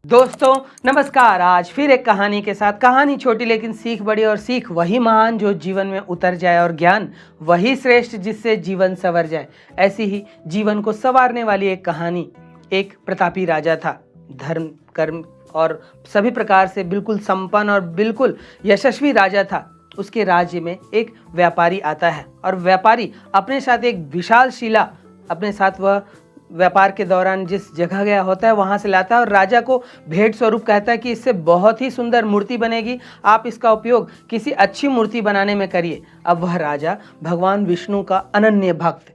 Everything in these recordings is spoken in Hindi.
दोस्तों नमस्कार। आज फिर एक कहानी के साथ। कहानी छोटी लेकिन सीख बड़ी, और सीख वही महान जो जीवन में उतर जाए, और ज्ञान वही श्रेष्ठ जिससे जीवन संवर जाए। ऐसी ही जीवन को संवारने वाली एक कहानी। एक प्रतापी राजा था, धर्म कर्म और सभी प्रकार से बिल्कुल संपन्न और बिल्कुल यशस्वी राजा था। उसके राज्य में एक व्यापारी आता है, और व्यापारी अपने साथ एक विशाल शिला अपने साथ वह व्यापार के दौरान जिस जगह गया होता है वहां से लाता है, और राजा को भेंट स्वरूप कहता है कि इससे बहुत ही सुंदर मूर्ति बनेगी, आप इसका उपयोग किसी अच्छी मूर्ति बनाने में करिए। अब वह राजा भगवान विष्णु का अनन्य भक्त,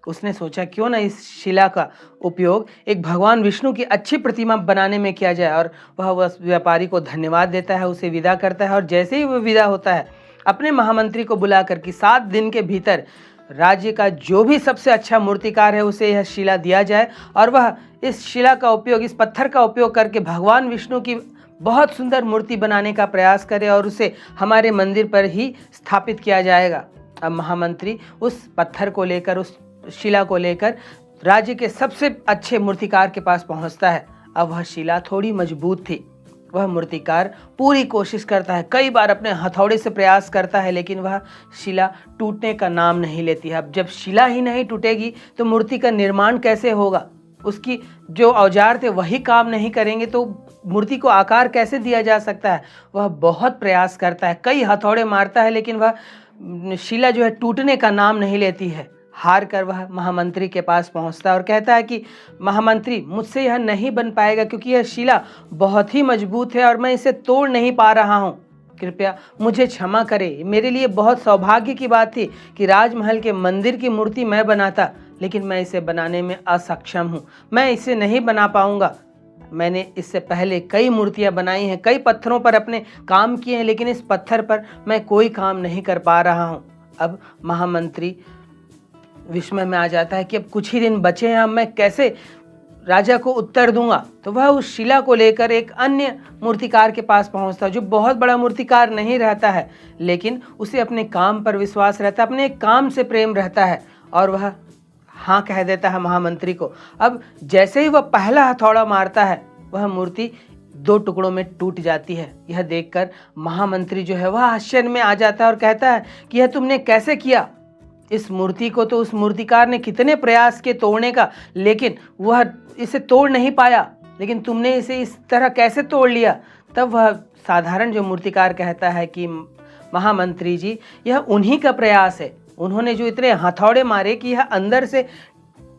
उसने सोचा क्यों ना इस शिला का उपयोग एक भगवान विष्णु की अच्छी प्रतिमा बनाने में किया जाए। और वह उस व्यापारी को धन्यवाद देता है, उसे विदा करता है, और जैसे ही वह विदा होता है अपने महामंत्री को बुलाकर कि 7 दिन के भीतर राज्य का जो भी सबसे अच्छा मूर्तिकार है उसे यह शिला दिया जाए, और वह इस शिला का उपयोग, इस पत्थर का उपयोग करके भगवान विष्णु की बहुत सुंदर मूर्ति बनाने का प्रयास करे, और उसे हमारे मंदिर पर ही स्थापित किया जाएगा। अब महामंत्री उस पत्थर को लेकर, उस शिला को लेकर राज्य के सबसे अच्छे मूर्तिकार के पास पहुंचता है। अब वह शिला थोड़ी मजबूत थी। वह मूर्तिकार पूरी कोशिश करता है, कई बार अपने हथौड़े से प्रयास करता है, लेकिन वह शिला टूटने का नाम नहीं लेती है। अब जब शिला ही नहीं टूटेगी तो मूर्ति का निर्माण कैसे होगा? उसकी जो औजार थे वही काम नहीं करेंगे तो मूर्ति को आकार कैसे दिया जा सकता है? वह बहुत प्रयास करता है, कई हथौड़े मारता है, लेकिन वह शिला जो है टूटने का नाम नहीं लेती है। हार कर वह महामंत्री के पास पहुंचता है और कहता है कि महामंत्री, मुझसे यह नहीं बन पाएगा क्योंकि यह शिला बहुत ही मजबूत है और मैं इसे तोड़ नहीं पा रहा हूं। कृपया मुझे क्षमा करें। मेरे लिए बहुत सौभाग्य की बात थी कि राजमहल के मंदिर की मूर्ति मैं बनाता, लेकिन मैं इसे बनाने में असक्षम हूँ। मैं इसे नहीं बना पाऊंगा। मैंने इससे पहले कई मूर्तियां बनाई हैं, कई पत्थरों पर अपने काम किए हैं, लेकिन इस पत्थर पर मैं कोई काम नहीं कर पा रहा हूँ। अब महामंत्री विस्मय में आ जाता है कि अब कुछ ही दिन बचे हैं, अब मैं कैसे राजा को उत्तर दूंगा। तो वह उस शिला को लेकर एक अन्य मूर्तिकार के पास पहुंचता है, जो बहुत बड़ा मूर्तिकार नहीं रहता है, लेकिन उसे अपने काम पर विश्वास रहता है, अपने काम से प्रेम रहता है, और वह हाँ कह देता है महामंत्री को। अब जैसे ही वह पहला हथौड़ा मारता है वह मूर्ति 2 टुकड़ों में टूट जाती है। यह देखकर महामंत्री जो है वह आश्चर्य में आ जाता है और कहता है कि यह तुमने कैसे किया? इस मूर्ति को तो उस मूर्तिकार ने कितने प्रयास किए तोड़ने का, लेकिन वह इसे तोड़ नहीं पाया, लेकिन तुमने इसे इस तरह कैसे तोड़ लिया? तब वह साधारण जो मूर्तिकार कहता है कि महामंत्री जी, यह उन्हीं का प्रयास है। उन्होंने जो इतने हथौड़े मारे कि यह अंदर से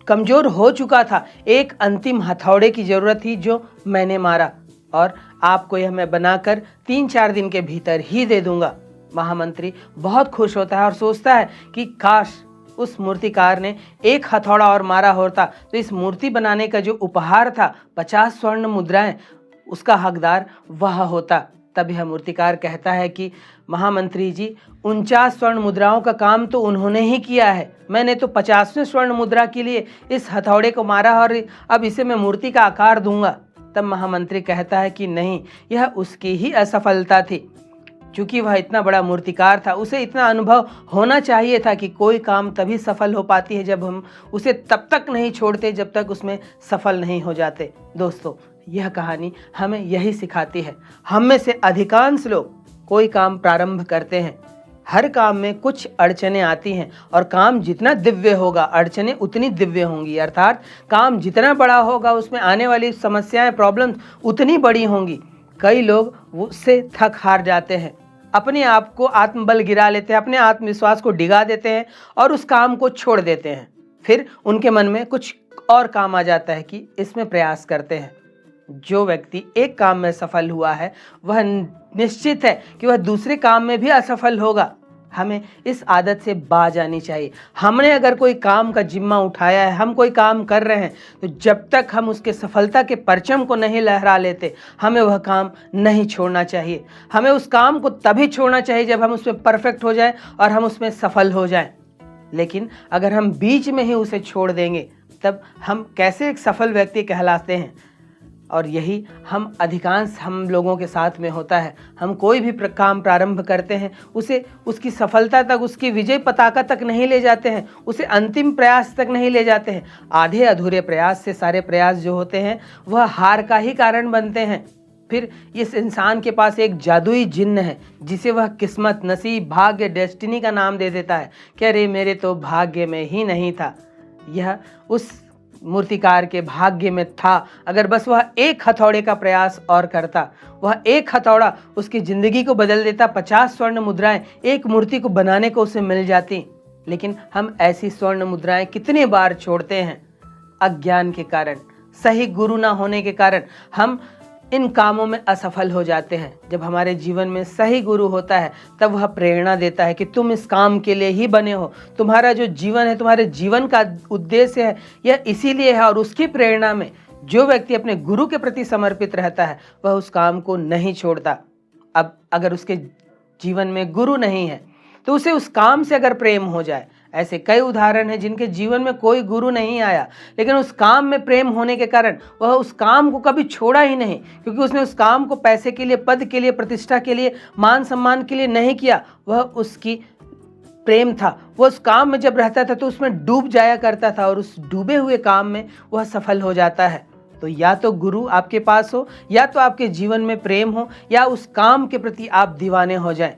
कमजोर हो चुका था। एक अंतिम हथौड़े की जरूरत थी जो मैंने मारा, और आपको यह मैं बनाकर 3-4 दिन के भीतर ही दे दूंगा। महामंत्री बहुत खुश होता है और सोचता है कि काश उस मूर्तिकार ने एक हथौड़ा और मारा होता तो इस मूर्ति बनाने का जो उपहार था 50 स्वर्ण मुद्राएं, उसका हकदार वह होता। तब यह मूर्तिकार कहता है कि महामंत्री जी, 49 स्वर्ण मुद्राओं का काम तो उन्होंने ही किया है। मैंने तो 50वें स्वर्ण मुद्रा के लिए इस हथौड़े को मारा, और अब इसे मैं मूर्ति का आकार दूंगा। तब महामंत्री कहता है कि नहीं, यह उसकी ही असफलता थी। चूंकि वह इतना बड़ा मूर्तिकार था, उसे इतना अनुभव होना चाहिए था कि कोई काम तभी सफल हो पाती है जब हम उसे तब तक नहीं छोड़ते जब तक उसमें सफल नहीं हो जाते। दोस्तों, यह कहानी हमें यही सिखाती है। हम में से अधिकांश लोग कोई काम प्रारंभ करते हैं, हर काम में कुछ अड़चनें आती हैं, और काम जितना दिव्य होगा अड़चनें उतनी दिव्य होंगी। अर्थात काम जितना बड़ा होगा उसमें आने वाली समस्याएं, प्रॉब्लम्स उतनी बड़ी होंगी। कई लोग उससे थक हार जाते हैं, अपने आप को आत्मबल गिरा लेते हैं, अपने आत्मविश्वास को डिगा देते हैं और उस काम को छोड़ देते हैं। फिर उनके मन में कुछ और काम आ जाता है कि इसमें प्रयास करते हैं। जो व्यक्ति एक काम में सफल हुआ है वह निश्चित है कि वह दूसरे काम में भी असफल होगा। हमें इस आदत से बाज आनी चाहिए। हमने अगर कोई काम का जिम्मा उठाया है, हम कोई काम कर रहे हैं, तो जब तक हम उसके सफलता के परचम को नहीं लहरा लेते, हमें वह काम नहीं छोड़ना चाहिए। हमें उस काम को तभी छोड़ना चाहिए जब हम उसमें परफेक्ट हो जाएं और हम उसमें सफल हो जाएं। लेकिन अगर हम बीच में ही उसे छोड़ देंगे, तब हम कैसे एक सफल व्यक्ति कहलाते हैं? और यही हम लोगों के साथ में होता है। हम कोई भी काम प्रारंभ करते हैं, उसे उसकी सफलता तक, उसकी विजय पताका तक नहीं ले जाते हैं, उसे अंतिम प्रयास तक नहीं ले जाते हैं। आधे अधूरे प्रयास से सारे प्रयास जो होते हैं वह हार का ही कारण बनते हैं। फिर इस इंसान के पास एक जादुई जिन्न है जिसे वह किस्मत, नसीब, भाग्य, डेस्टिनी का नाम दे देता है कि अरे मेरे तो भाग्य में ही नहीं था। यह उस मूर्तिकार के भाग्य में था। अगर बस वह एक हथौड़े का प्रयास और करता, वह एक हथौड़ा उसकी ज़िंदगी को बदल देता। 50 स्वर्ण मुद्राएं एक मूर्ति को बनाने को उसे मिल जाती। लेकिन हम ऐसी स्वर्ण मुद्राएं कितने बार छोड़ते हैं? अज्ञान के कारण, सही गुरु ना होने के कारण हम इन कामों में असफल हो जाते हैं। जब हमारे जीवन में सही गुरु होता है तब वह प्रेरणा देता है कि तुम इस काम के लिए ही बने हो। तुम्हारा जो जीवन है, तुम्हारे जीवन का उद्देश्य है, यह इसीलिए है। और उसकी प्रेरणा में जो व्यक्ति अपने गुरु के प्रति समर्पित रहता है वह उस काम को नहीं छोड़ता। अब अगर उसके जीवन में गुरु नहीं है तो उसे उस काम से अगर प्रेम हो जाए, ऐसे कई उदाहरण हैं जिनके जीवन में कोई गुरु नहीं आया लेकिन उस काम में प्रेम होने के कारण वह उस काम को कभी छोड़ा ही नहीं, क्योंकि उसने उस काम को पैसे के लिए, पद के लिए, प्रतिष्ठा के लिए, मान सम्मान के लिए नहीं किया। वह उसकी प्रेम था। वह उस काम में जब रहता था तो उसमें डूब जाया करता था और उस डूबे हुए काम में वह सफल हो जाता है। तो या तो गुरु आपके पास हो, या तो आपके जीवन में प्रेम हो, या उस काम के प्रति आप दीवाने हो जाएं,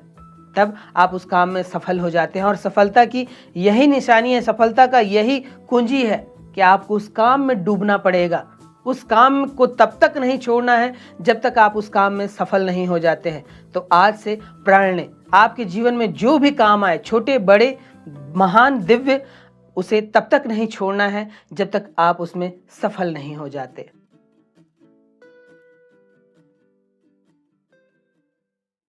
तब आप उस काम में सफल हो जाते हैं। और सफलता की यही निशानी है, सफलता का यही कुंजी है कि आपको उस काम में डूबना पड़ेगा। उस काम को तब तक नहीं छोड़ना है जब तक आप उस काम में सफल नहीं हो जाते हैं। तो आज से प्रण लें, आपके जीवन में जो भी काम आए, छोटे बड़े, महान, दिव्य, उसे तब तक नहीं छोड़ना है जब तक आप उसमें सफल नहीं हो जाते।